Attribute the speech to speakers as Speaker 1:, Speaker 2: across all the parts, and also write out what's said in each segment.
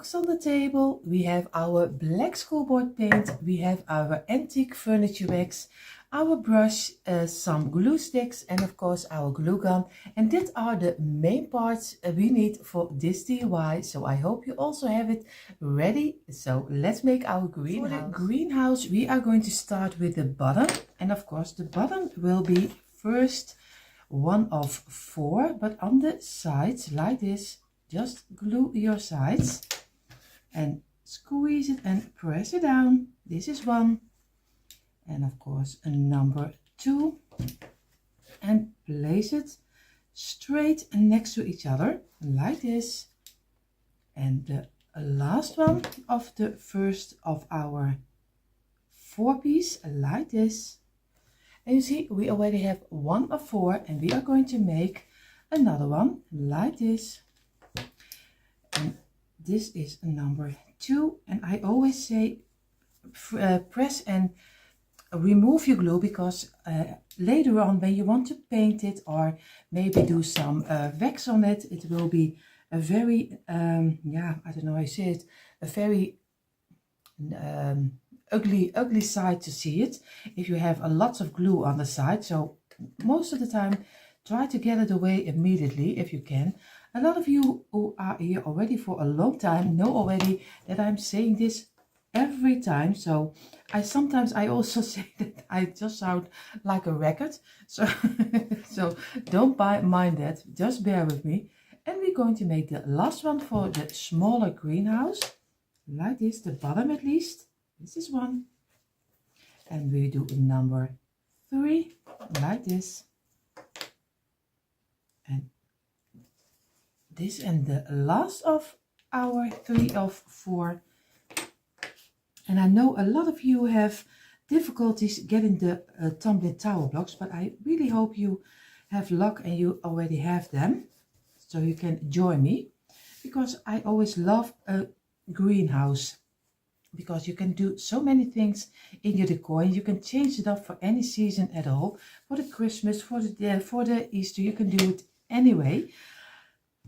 Speaker 1: blocks on the table, we have our black schoolboard paint, we have our antique furniture wax, our brush, some glue sticks, and of course our glue gun. And these are the main parts we need for this DIY. So I hope you also have it ready. So let's make our greenhouse. For the greenhouse, we are going to start with the bottom, and of course the bottom will be first one of 4, but on the sides like this. Just glue your sides and squeeze it and press it down. This is 1, and of course a number 2, and place it straight next to each other like this. And the last one of the first of our 4 piece like this. And you see we already have 1 of 4, and we are going to make another one like this. And this is number 2, and I always say press and remove your glue, because later on when you want to paint it or maybe do some wax on it, it will be a very yeah, I don't know how you say it, a very ugly side to see it if you have a lot of glue on the side. So most of the time try to get it away immediately if you can. A lot of you who are here already for a long time know already that I'm saying this every time. So sometimes I also say that I just sound like a record. So, so don't mind that. Just bear with me. And we're going to make the last one for the smaller greenhouse. Like this, the bottom at least. This is 1. And we do number 3 like this. And this, and the last of our 3 of 4. And I know a lot of you have difficulties getting the tumbling tower blocks, but I really hope you have luck and you already have them, so you can join me, because I always love a greenhouse, because you can do so many things in your decor, and you can change it up for any season at all. For the Christmas, for the Easter, you can do it anyway.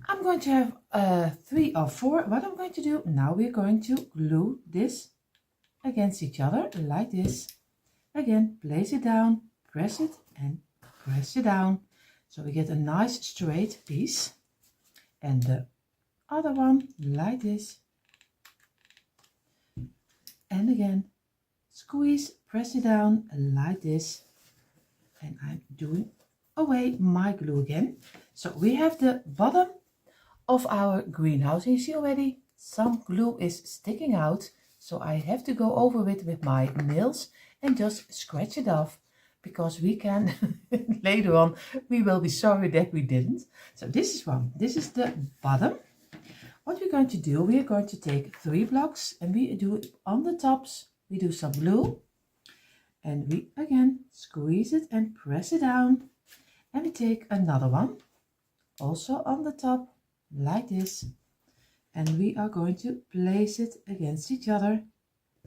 Speaker 1: I'm going to have 3 of 4. What I'm going to do now, we're going to glue this against each other like this. Again, place it down, press it and press it down, so we get a nice straight piece. And the other one like this. And again, squeeze, press it down like this. And I'm doing away my glue again. So we have the bottom of our greenhouse, and you see already some glue is sticking out, so I have to go over it with my nails and just scratch it off, because we can later on we will be sorry that we didn't. So this is 1. This is the bottom. What we're going to do, we are going to take 3 blocks, and we do it on the tops. We do some glue, and we again squeeze it and press it down, and we take another one also on the top like this, and we are going to place it against each other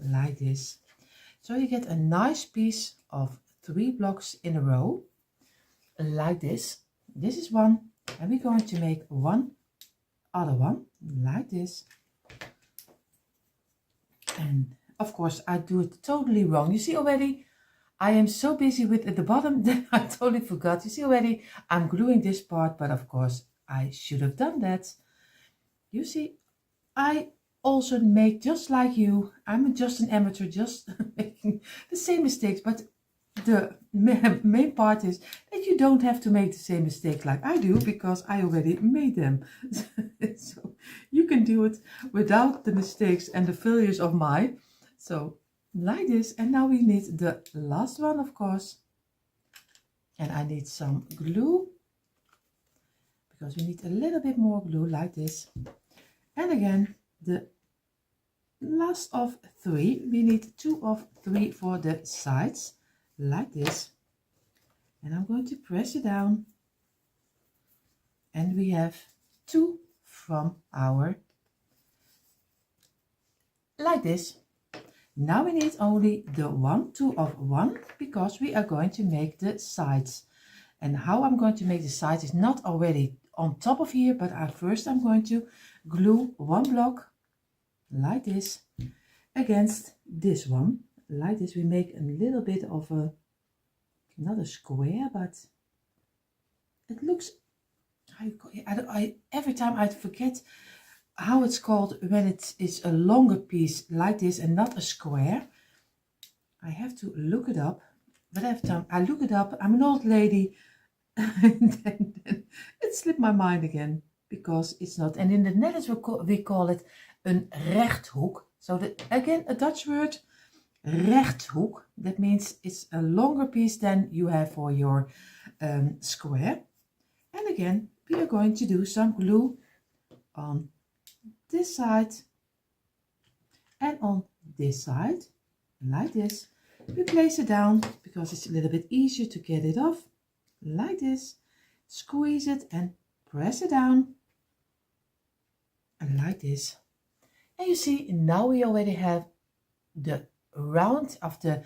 Speaker 1: like this. So you get a nice piece of 3 blocks in a row like this. This is 1, and we're going to make one other one like this. And of course I do it totally wrong. You see already I am so busy with at the bottom that I totally forgot. You see already I'm gluing this part, but of course I should have done that. You see, I also make just like you. I'm just an amateur, just making the same mistakes, but the main part is that you don't have to make the same mistake like I do, because I already made them. So you can do it without the mistakes and the failures of mine. So like this, and now we need the last one, of course, and I need some glue, because we need a little bit more glue like this. And again, the last of 3, we need 2 of 3 for the sides like this, and I'm going to press it down, and we have 2 from our like this. Now we need only the 2 of 1, because we are going to make the sides. And how I'm going to make the sides is not already on top of here, but first I'm going to glue 1 block like this, against this one, like this. We make a little bit of a, not a square, but it looks, every time I forget how it's called when it is a longer piece like this and not a square. I have to look it up, but every time I look it up, I'm an old lady, and then it slipped my mind again, because it's not, and in the Netherlands we call it een rechthoek. So again, a Dutch word, rechthoek, that means it's a longer piece than you have for your square. And again, we are going to do some glue on this side and on this side, like this. We place it down because it's a little bit easier to get it off, like this. Squeeze it and press it down, and like this. And you see, now we already have the round of the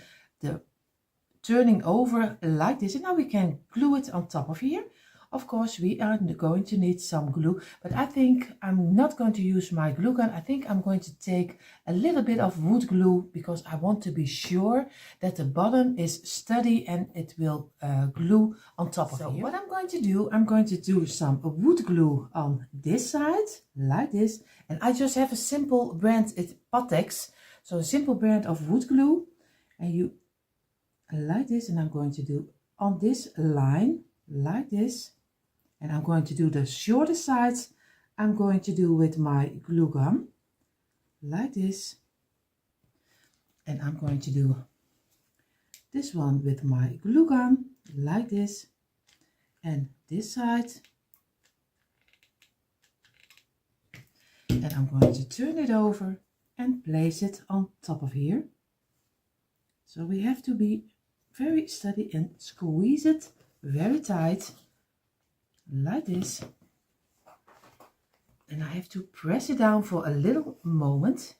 Speaker 1: turning over like this, and now we can glue it on top of here. Of course, we are going to need some glue, but I think I'm not going to use my glue gun. I think I'm going to take a little bit of wood glue, because I want to be sure that the bottom is steady and it will glue on top of here. What I'm going to do some wood glue on this side, like this. And I just have a simple brand, it's Pattex, so a simple brand of wood glue. And you, like this, and I'm going to do on this line, like this. And I'm going to do the shorter sides, I'm going to do with my glue gun, like this. And I'm going to do this one with my glue gun, like this. And this side. And I'm going to turn it over and place it on top of here. So we have to be very steady and squeeze it very tight, like this. And I have to press it down for a little moment.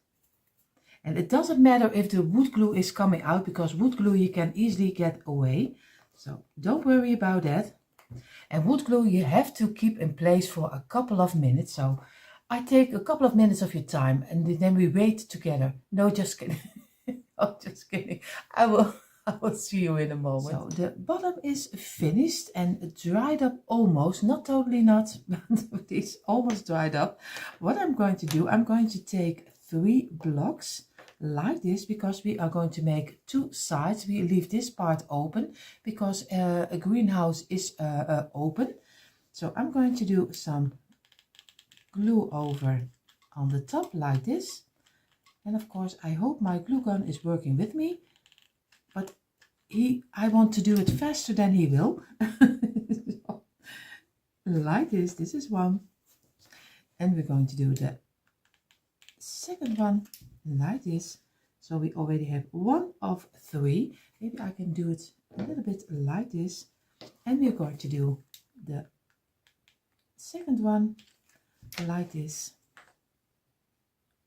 Speaker 1: And it doesn't matter if the wood glue is coming out, because wood glue you can easily get away. So don't worry about that. And wood glue you have to keep in place for a couple of minutes. So I take a couple of minutes of your time, and then we wait together. No, just kidding. Oh, just kidding. I will see you in a moment. So the bottom is finished and dried up almost, not totally not, but it's almost dried up. What I'm going to do, I'm going to take 3 blocks like this, because we are going to make 2 sides. We leave this part open because a greenhouse is open. So I'm going to do some glue over on the top like this. And of course, I hope my glue gun is working with me, but I want to do it faster than he will. So, like this, this is one. And we're going to do the second one like this. So we already have 1 of 3. Maybe I can do it a little bit like this. And we're going to do the second one like this.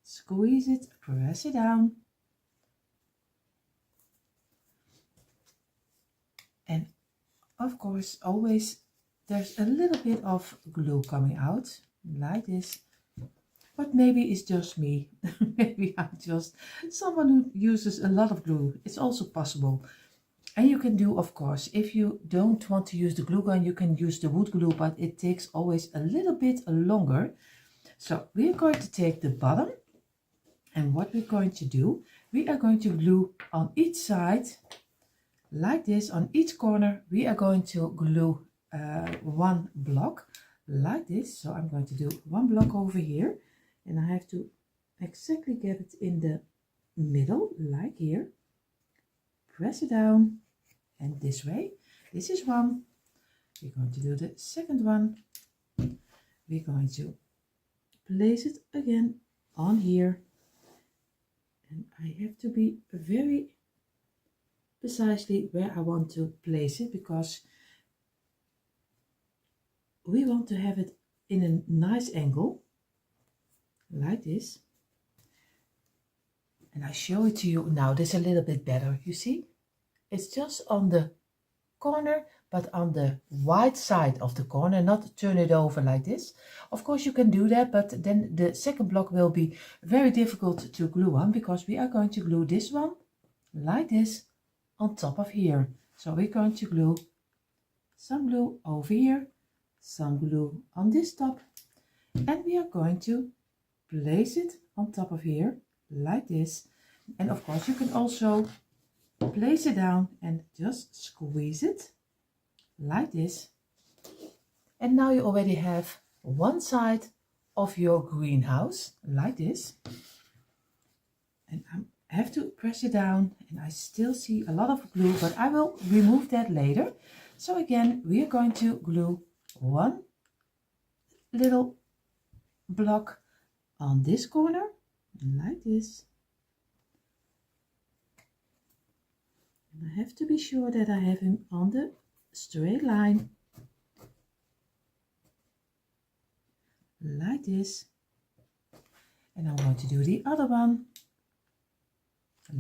Speaker 1: Squeeze it, press it down. And of course, always there's a little bit of glue coming out like this. But maybe it's just me. Maybe I'm just someone who uses a lot of glue. It's also possible. And you can do, of course, if you don't want to use the glue gun, you can use the wood glue, but it takes always a little bit longer. So we are going to take the bottom, and what we're going to do, we are going to glue on each side like this. On each corner we are going to glue 1 block like this. So I'm going to do 1 block over here, and I have to exactly get it in the middle, like here. Press it down, and this way. This is 1. We're going to do the second one. We're going to place it again on here, and I have to be very precisely where I want to place it, because we want to have it in a nice angle like this. And I show it to you now. This is a little bit better, you see. It's just on the corner but on the white side of the corner, not turn it over like this. Of course you can do that, but then the second block will be very difficult to glue on, because we are going to glue this one like this on top of here. So we're going to glue some glue over here, some glue on this top, and we are going to place it on top of here like this. And of course you can also place it down and just squeeze it like this. And now you already have one side of your greenhouse like this. And I have to press it down, and I still see a lot of glue, but I will remove that later. So again, we are going to glue one little block on this corner like this. And I have to be sure that I have him on the straight line like this. And I'm going to do the other one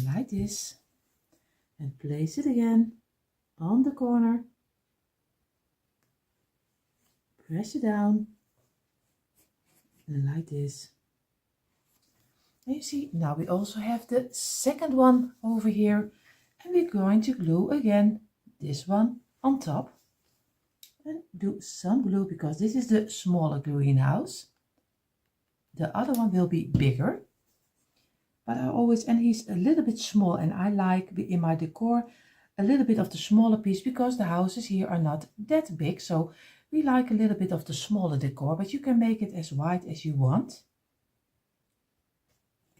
Speaker 1: like this and place it again on the corner, press it down and like this. And you see, now we also have the second one over here, and we're going to glue again this one on top and do some glue, because this is the smaller greenhouse. The other one will be bigger, but I always, and he's a little bit small, and I like in my decor a little bit of the smaller piece, because the houses here are not that big, so we like a little bit of the smaller decor, but you can make it as wide as you want.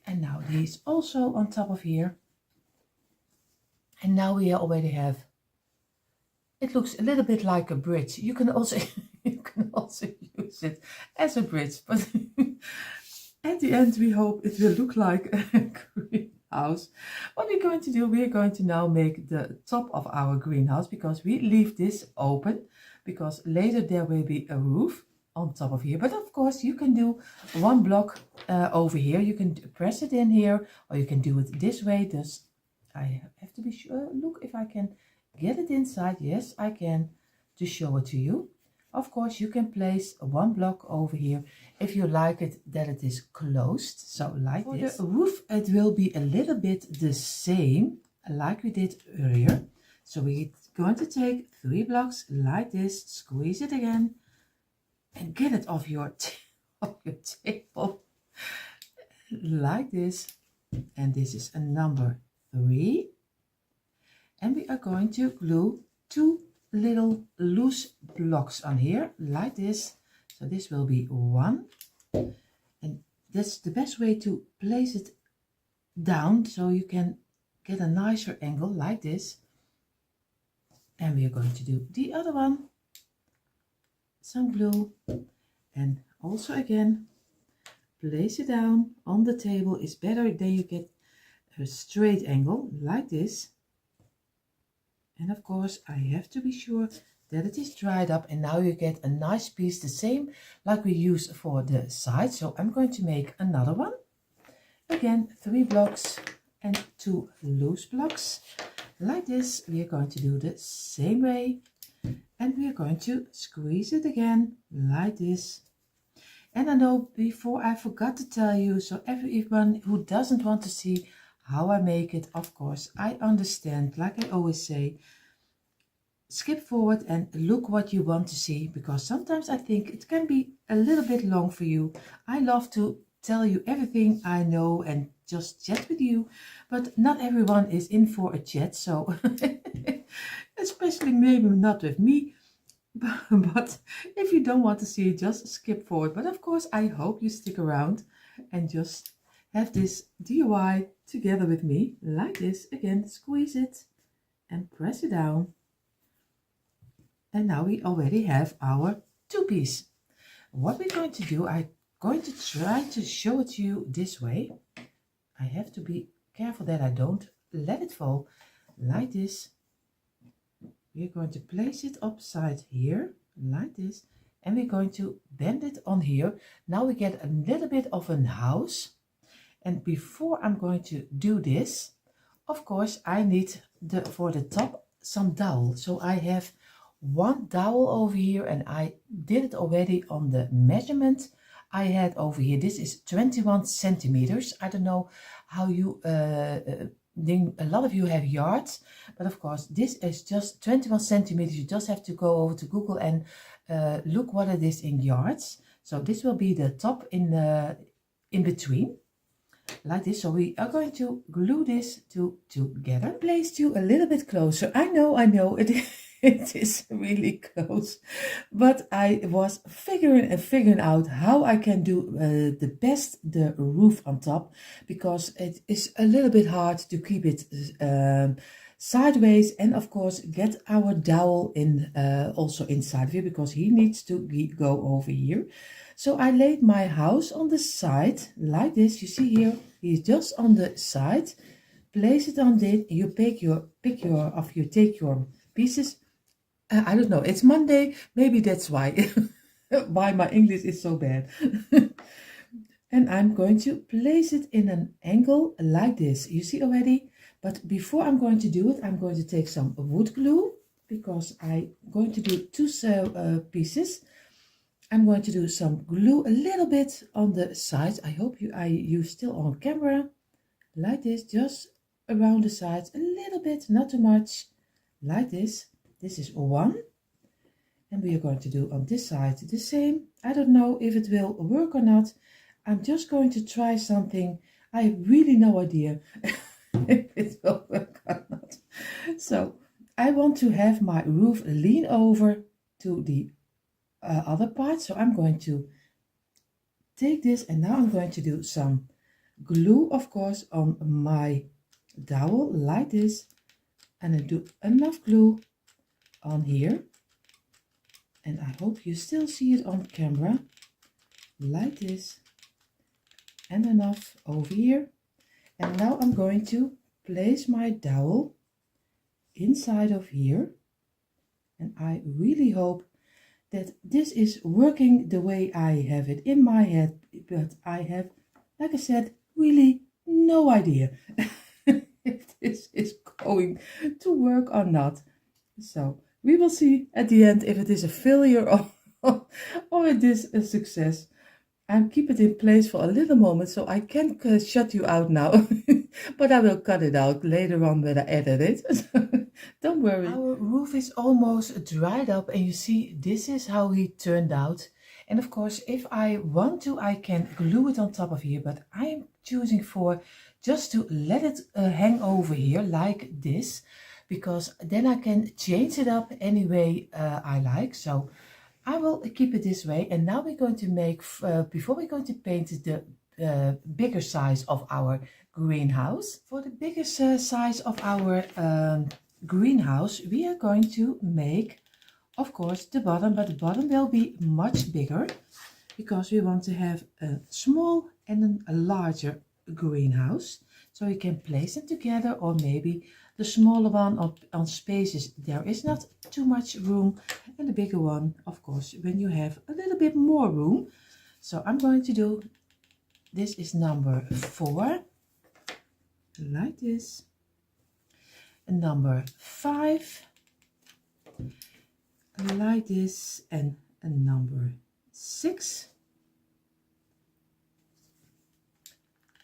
Speaker 1: And now he's also on top of here. And now we already have, it looks a little bit like a bridge. You can also use it as a bridge, but at the end we hope it will look like a greenhouse. What we're going to do, we're going to now make the top of our greenhouse, because we leave this open, because later there will be a roof on top of here. But of course you can do one block over here. You can press it in here, or you can do it this way. Just I have to be sure, look if I can get it inside. Yes, I can, to show it to you. Of course you can place one block over here if you like it that it is closed, so like for this. For the roof it will be a little bit the same like we did earlier. So we're going to take 3 blocks like this, squeeze it again and get it off your table like this. And this is a number 3. And we are going to glue 2 little loose blocks on here like this. So this will be 1. And that's the best way to place it down, so you can get a nicer angle like this. And we are going to do the other one, some glue, and also again place it down on the table. Is better, then you get a straight angle like this. And of course I have to be sure that it is dried up, and now you get a nice piece, the same like we use for the side. So I'm going to make another one. Again, 3 blocks and 2 loose blocks like this. We are going to do the same way, and we are going to squeeze it again like this. And I know before I forgot to tell you, so everyone who doesn't want to see how I make it, of course I understand. Like I always say, skip forward and look what you want to see, because sometimes I think it can be a little bit long for you. I love to tell you everything I know and just chat with you, but not everyone is in for a chat, so especially maybe not with me. But if you don't want to see it, just skip forward. But of course I hope you stick around and just have this DIY together with me like this. Again, squeeze it and press it down. And now we already have our 2-piece. What we're going to do, I'm going to try to show it to you this way. I have to be careful that I don't let it fall like this. We're going to place it upside here like this, and we're going to bend it on here. Now we get a little bit of a house. And before I'm going to do this, of course I need for the top some dowel. So I have one dowel over here, and I did it already on the measurement I had over here. This is 21 centimeters. I don't know how you think a lot of you have yards, but of course this is just 21 centimeters. You just have to go over to Google and look what it is in yards. So this will be the top in between, like this. So we are going to glue this together. Placed you a little bit closer. I know it is really close, but I was figuring out how I can do the roof on top, because it is a little bit hard to keep it sideways, and of course get our dowel in also inside here, because he needs to go over here. So I laid my house on the side like this. You see here, he's just on the side. Place it on it. You take your pieces. I don't know. It's Monday. Maybe that's why why my English is so bad. And I'm going to place it in an angle like this. You see already. But before I'm going to do it, I'm going to take some wood glue, because I'm going to do two pieces. I'm going to do some glue a little bit on the sides. I hope you still on camera, like this, just around the sides a little bit, not too much, like this. This is one, and we are going to do on this side the same. I don't know if it will work or not. I'm just going to try something. I have really no idea if it will work or not. So I want to have my roof lean over to the other part. So I'm going to take this, and now I'm going to do some glue, of course, on my dowel like this, and I do enough glue on here, and I hope you still see it on camera, like this, and enough over here. And now I'm going to place my dowel inside of here, and I really hope that this is working the way I have it in my head, but I have, like I said, really no idea if this is going to work or not. So we will see at the end if it is a failure or it is a success. I'll keep it in place for a little moment, so I can shut you out now. But I will cut it out later on when I edit it. Don't worry. Our roof is almost dried up, and you see this is how he turned out. And of course, if I want to, I can glue it on top of here, but I am choosing for just to let it hang over here like this, because then I can change it up any way I like. So I will keep it this way. And now we're going to make, before we're going to paint the bigger size of our greenhouse. For the biggest size of our greenhouse, we are going to make, of course, the bottom, but the bottom will be much bigger, because we want to have a small and a larger greenhouse. So you can place them together, or maybe the smaller one on spaces there is not too much room, and the bigger one, of course, when you have a little bit more room. So I'm going to do, this is number 4, like this, and number 5, like this, and number 6,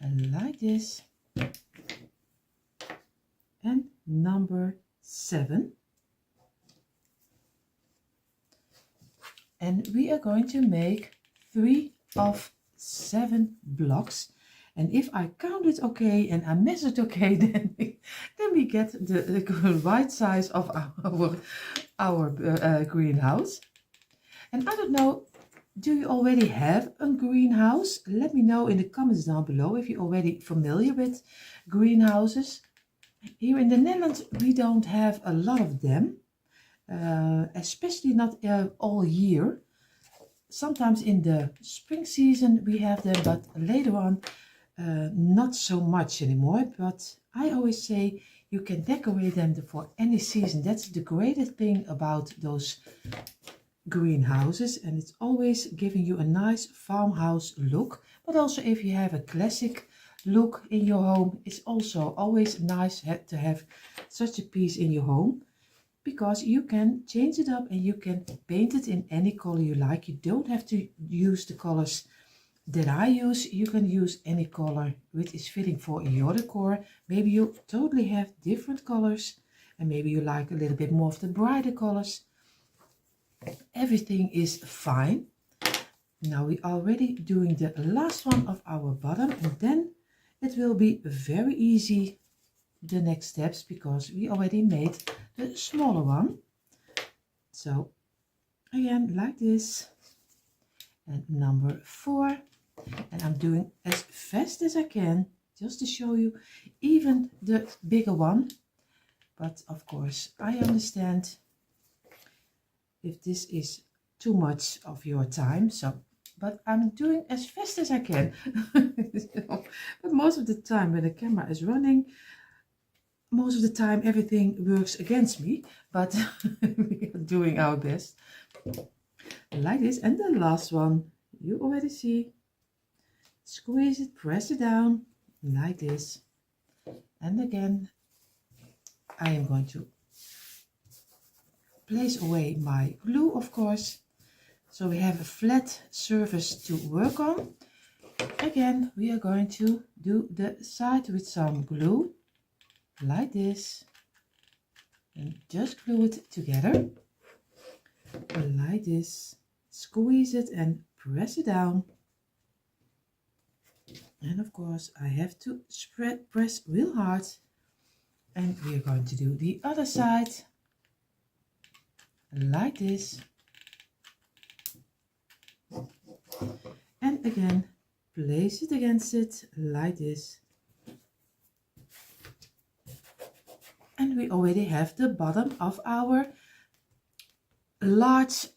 Speaker 1: and like this, and number 7. And we are going to make 3 of 7 blocks. And if I count it okay and I measure it okay, then we get the right size of our greenhouse. And I don't know, do you already have a greenhouse? Let me know in the comments down below if you're already familiar with greenhouses. Here in the Netherlands, we don't have a lot of them, especially not all year. Sometimes in the spring season we have them, but later on not so much anymore. But I always say you can decorate them for any season. That's the greatest thing about those greenhouses, and it's always giving you a nice farmhouse look. But also if you have a classic look in your home, it's also always nice to have such a piece in your home. because you can change it up and you can paint it in any color you like. You don't have to use the colors that I use. You can use any color which is fitting for your decor. Maybe you totally have different colors and maybe you like a little bit more of the brighter colors. Everything is fine. Now we are already doing the last one of our bottom, and then it will be very easy the next steps because we already made the smaller one. So again, like this, and number 4, and I'm doing as fast as I can just to show you even the bigger one. But of course I understand if this is too much of your time, so but I'm doing as fast as I can. But most of the time when the camera is running, most of the time everything works against me, but we are doing our best. Like this, and the last one, you already see. Squeeze it, press it down, like this. And again, I am going to place away my glue, of course. So we have a flat surface to work on. Again, we are going to do the side with some glue, like this. And just glue it together, like this. Squeeze it and press it down. And of course, I have to press real hard. And we are going to do the other side, like this. And again, place it against it, like this. And we already have the bottom of our large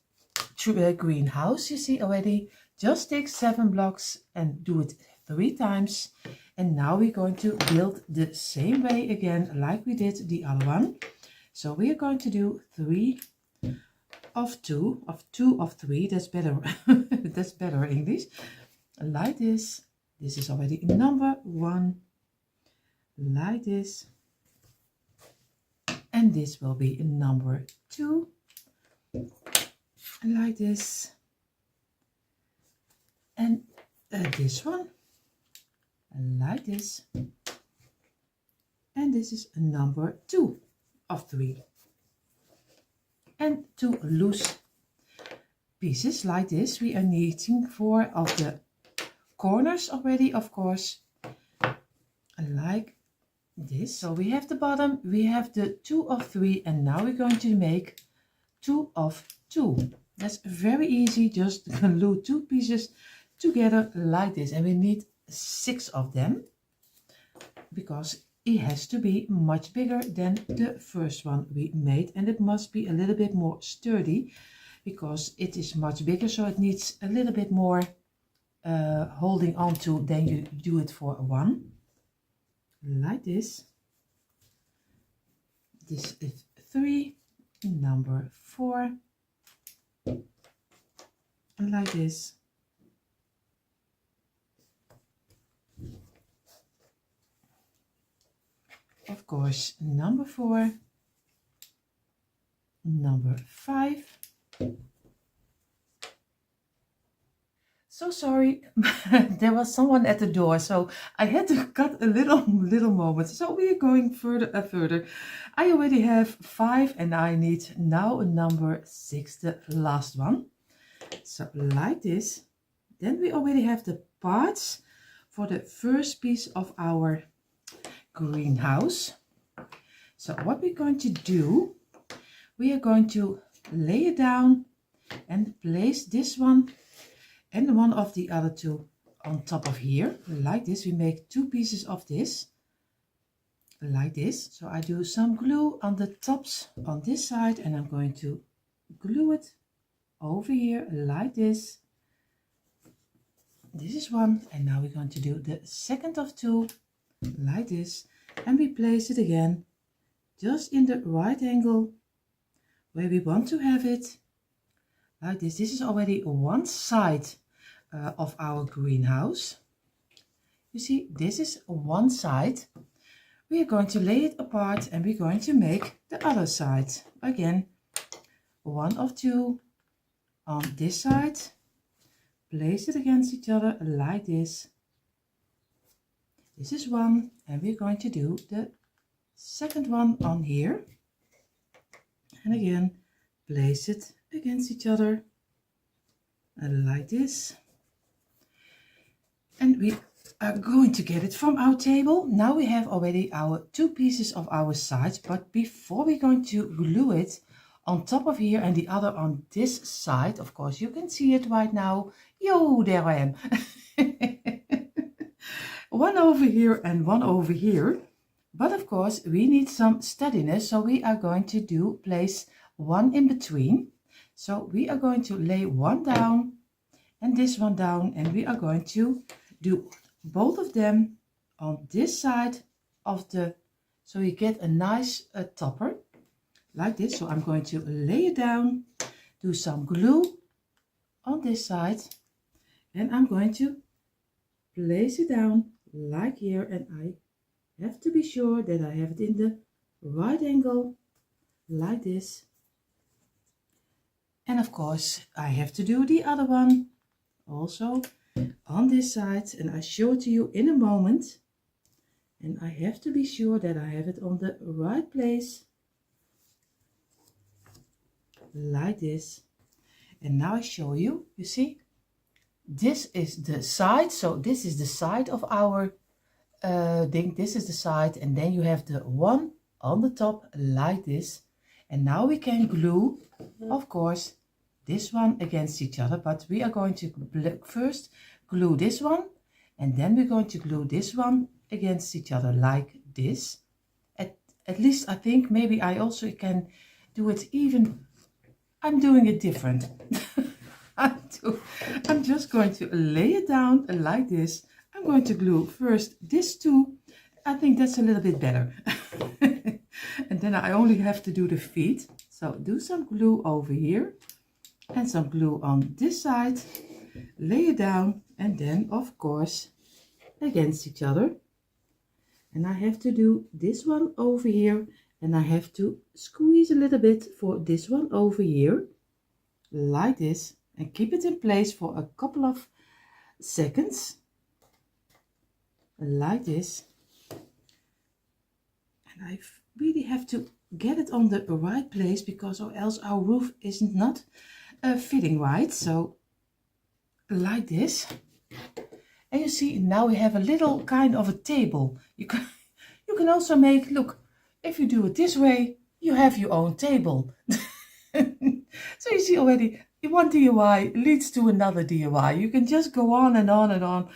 Speaker 1: greenhouse. You see already, just take 7 blocks and do it 3 times. And now we're going to build the same way again like we did the other one. So we are going to do 3 of 2 of 3. That's better. That's better English. Like this. This is already number 1. Like this. And this will be number 2. Like this. And this one. Like this. And this is number 2 of 3. And 2 loose pieces like this. We are needing 4 of the corners already, of course, like this. So we have the bottom, we have the 2 of 3, and now we're going to make 2 of 2. That's very easy. Just glue 2 pieces together like this, and we need 6 of them because it has to be much bigger than the first one we made, and it must be a little bit more sturdy because it is much bigger, so it needs a little bit more holding on to than you do it for one. Like this. This is 3, number 4, like this. Of course, number 4, number 5. So sorry, there was someone at the door, so I had to cut a little moment. So we are going further. I already have 5, and I need now a number 6, the last one. So like this. Then we already have the parts for the first piece of our greenhouse. So what we're going to do, we are going to lay it down and place this one and one of the other 2 on top of here, like this. We make 2 pieces of this, like this. So I do some glue on the tops on this side, and I'm going to glue it over here, like this. This is one, and now we're going to do the second of 2, like this, and we place it again just in the right angle where we want to have it, like this. This is already one side of our greenhouse. You see, this is one side. We are going to lay it apart and we're going to make the other side. Again, 1 of 2 on this side. Place it against each other like this. This is 1 and we're going to do the second one on here. And again, place it against each other like this. And we are going to get it from our table. Now we have already our 2 pieces of our sides, but before we're going to glue it on top of here and the other on this side, of course you can see it right now. Yo, there I am. One over here and one over here. But of course we need some steadiness, so we are going to place 1 in between. So we are going to lay 1 down and this one down, and we are going to do both of them on this side of the, so you get a nice topper like this. So I'm going to lay it down, do some glue on this side, and I'm going to place it down like here, and I have to be sure that I have it in the right angle like this. And of course I have to do the other one also on this side, and I show it to you in a moment. And I have to be sure that I have it on the right place like this. And now I show you, you see, this is the side. So this is the side of our thing. This is the side, and then you have the one on the top like this. And now we can glue, of course, this one against each other, but we are going to first glue this one, and then we're going to glue this one against each other like this. At least I think maybe I also can do it even, I'm doing it different. I'm just going to lay it down like this. I'm going to glue first this two. I think that's a little bit better. And then I only have to do the feet. So do some glue over here and some glue on this side. Lay it down, and then of course against each other. And I have to do this one over here, and I have to squeeze a little bit for this one over here like this, and keep it in place for a couple of seconds like this. And I really have to get it on the right place, because or else our roof is not fitting right. So like this. And you see, now we have a little kind of a table. You can also make, look, if you do it this way, you have your own table. So you see already, one DIY leads to another DIY. You can just go on and on and on.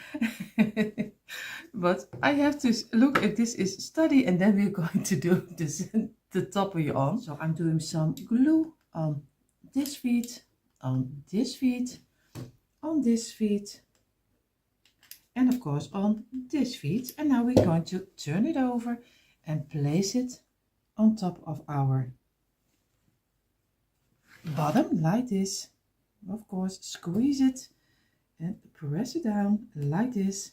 Speaker 1: But I have to look if this is steady, and then we're going to do this the top of your arm. So I'm doing some glue on this feet, on this feet, on this feet, and of course on this feet. And now we're going to turn it over and place it on top of our bottom like this. Of course, squeeze it and press it down like this,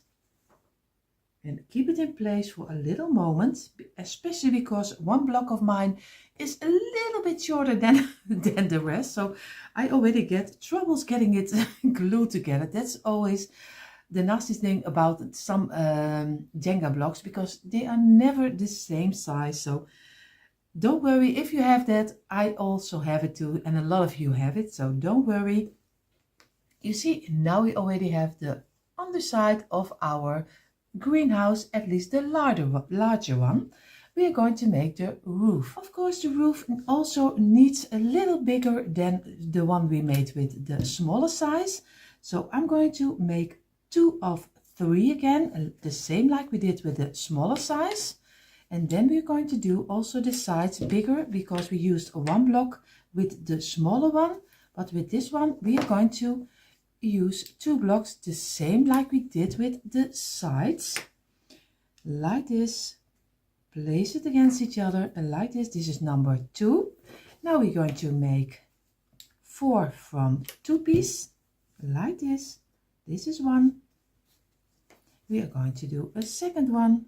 Speaker 1: and keep it in place for a little moment, especially because one block of mine is a little bit shorter than the rest. So I already get troubles getting it glued together. That's always the nasty thing about some Jenga blocks, because they are never the same size. So don't worry if you have that. I also have it too, and a lot of you have it, so don't worry. You see, now we already have the underside of our greenhouse, at least the larger one. We are going to make the roof. Of course, the roof also needs a little bigger than the one we made with the smaller size. So I'm going to make 2 of 3 again, the same like we did with the smaller size. And then we're going to do also the sides bigger, because we used one block with the smaller one. But with this one, we are going to use 2 blocks, the same like we did with the sides. Like this. Place it against each other like this. This is number 2. Now we're going to make 4 from 2 pieces like this. This is 1. We are going to do a second one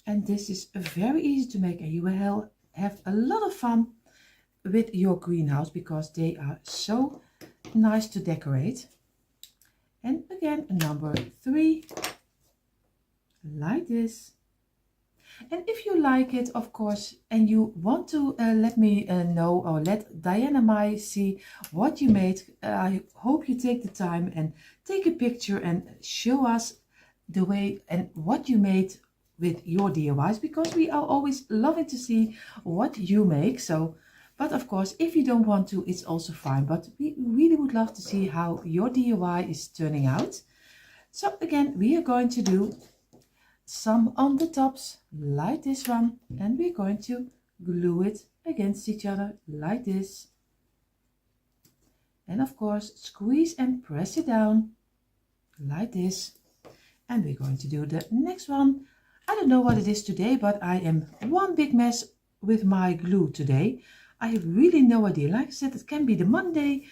Speaker 1: And this is very easy to make, and you will have a lot of fun with your greenhouse because they are so nice to decorate. And again, number 3, like this. And if you like it, of course, and you want to let me know, or let Dyanne and I see what you made, I hope you take the time and take a picture and show us the way and what you made with your DIYs, because we are always loving to see what you make. So, but of course, if you don't want to, it's also fine. But we really would love to see how your DIY is turning out. So again, we are going to do some on the tops like this one, and we're going to glue it against each other like this. And of course, squeeze and press it down like this. And we're going to do the next one. I don't know what it is today, but I am one big mess with my glue today. I have really no idea. Like I said, it can be the Monday.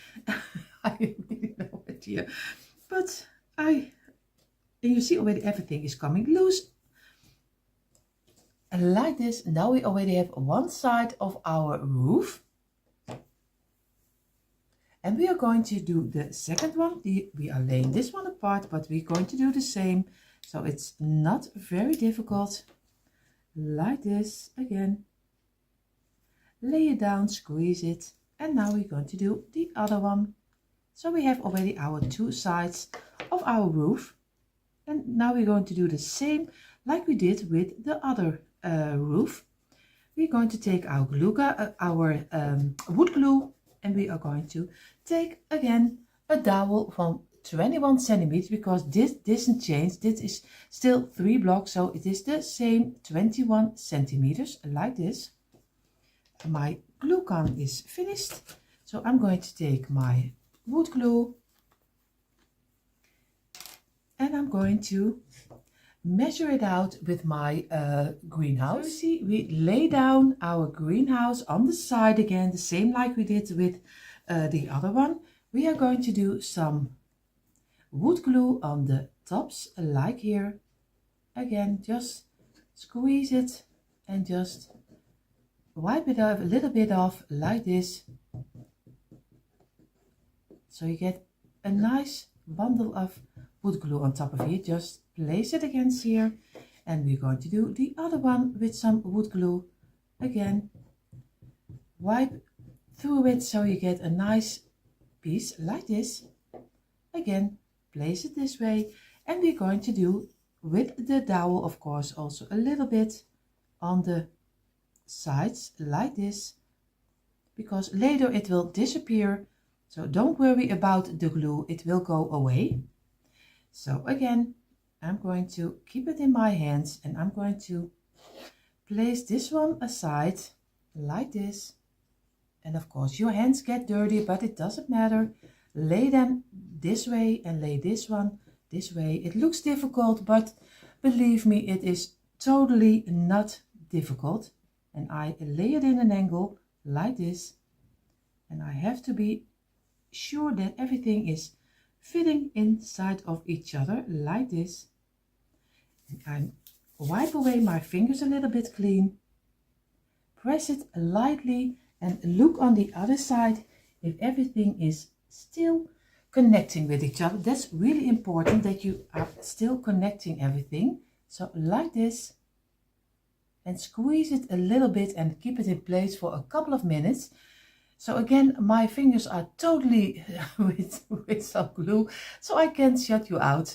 Speaker 1: I have really no idea. But and you see already everything is coming loose. And like this, now we already have one side of our roof. And we are going to do the second one. We are laying this one apart, but we're going to do the same. So it's not very difficult. Like this again. Lay it down, squeeze it. And now we're going to do the other one. So we have already our 2 sides of our roof. And now we're going to do the same like we did with the other roof. We're going to take our wood glue, and we are going to take again a dowel from 21 centimeters, because this doesn't change. This is still 3 blocks, so it is the same 21 centimeters like this. My glue gun is finished, so I'm going to take my wood glue and I'm going to measure it out with my greenhouse. So you see, we lay down our greenhouse on the side again, the same like we did with the other one. We are going to do some wood glue on the tops, like here. Again, just squeeze it and just wipe it off, a little bit off like this. So you get a nice bundle of wood glue on top of it. Just place it against here, and we're going to do the other one with some wood glue. Again, wipe through it so you get a nice piece like this. Again, place it this way, and we're going to do with the dowel, of course, also a little bit on the sides like this, because later it will disappear. So don't worry about the glue, it will go away. So again, I'm going to keep it in my hands, and I'm going to place this one aside like this. And of course your hands get dirty, but it doesn't matter. Lay them this way and lay this one this way. It looks difficult, but believe me, it is totally not difficult. And I lay it in an angle like this, and I have to be sure that everything is fitting inside of each other like this. And I wipe away my fingers a little bit clean, press it lightly, and look on the other side if everything is still connecting with each other. That's really important, that you are still connecting everything. So like this, and squeeze it a little bit and keep it in place for a couple of minutes. So again, my fingers are totally with some glue, so I can't shut you out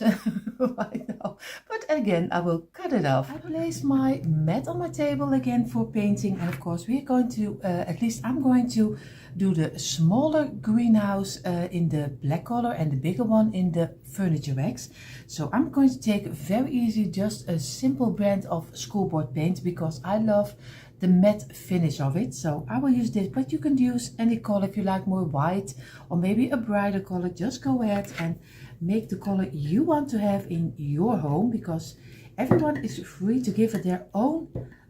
Speaker 1: right now. But again, I will cut it off. I place my mat on my table again for painting, and of course we're going to, at least I'm going to do the smaller greenhouse in the black color and the bigger one in the furniture wax. So I'm going to take very easy, just a simple brand of schoolboard paint, because I love the matte finish of it. So I will use this, but you can use any color if you like, more white or maybe a brighter color. Just go ahead and make the color you want to have in your home, because everyone is free to give it their own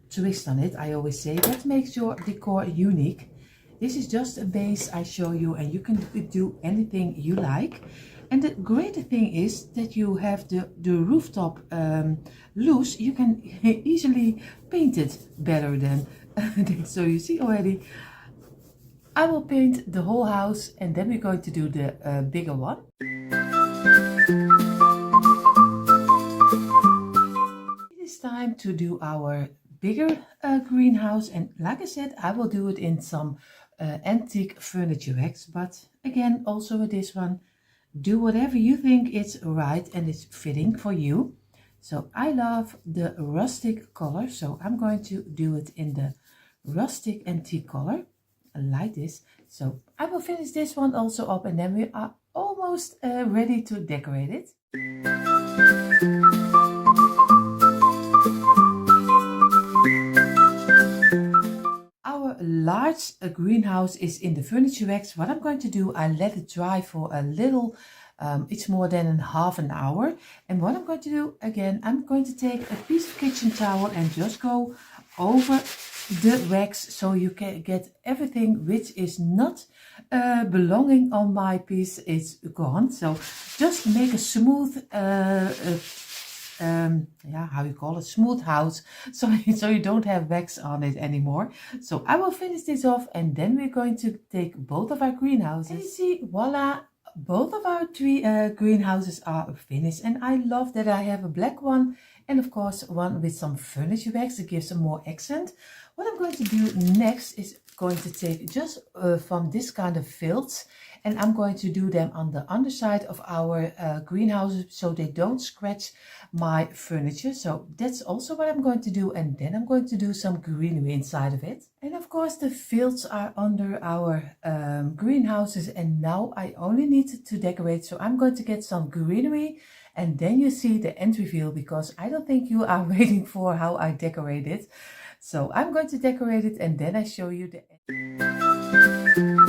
Speaker 1: twist on it. I always say that makes your decor unique. This is just a base I show you, and you can do anything you like. And the great thing is that you have the rooftop loose. You can easily paint it better than so you see already. I will paint the whole house and then we're going to do the bigger one. It is time to do our bigger greenhouse, and like I said, I will do it in some antique furniture wax, but again also with this one, do whatever you think is right and is fitting for you. So I love the rustic color, so I'm going to do it in the rustic antique color like this. So I will finish this one also up and then we are almost ready to decorate it. Our large greenhouse is in the furniture wax. What I'm going to do, I let it dry for a little, it's more than half an hour. And what I'm going to do again, I'm going to take a piece of kitchen towel and just go over the wax so you can get everything which is not belonging on my piece is gone. So just make a smooth yeah, how you call it, smooth house, so you don't have wax on it anymore. So I will finish this off and then we're going to take both of our greenhouses. And you see, voila, both of our three greenhouses are finished, and I love that I have a black one and of course one with some furniture wax that gives a more accent. What I'm going to do next is going to take just from this kind of felts, and I'm going to do them on the underside of our greenhouses so they don't scratch my furniture. So that's also what I'm going to do, and then I'm going to do some greenery inside of it. And of course the felts are under our greenhouses, and now I only need to decorate. So I'm going to get some greenery and then you see the end reveal, because I don't think you are waiting for how I decorate it. So I'm going to decorate it and then I show you the end.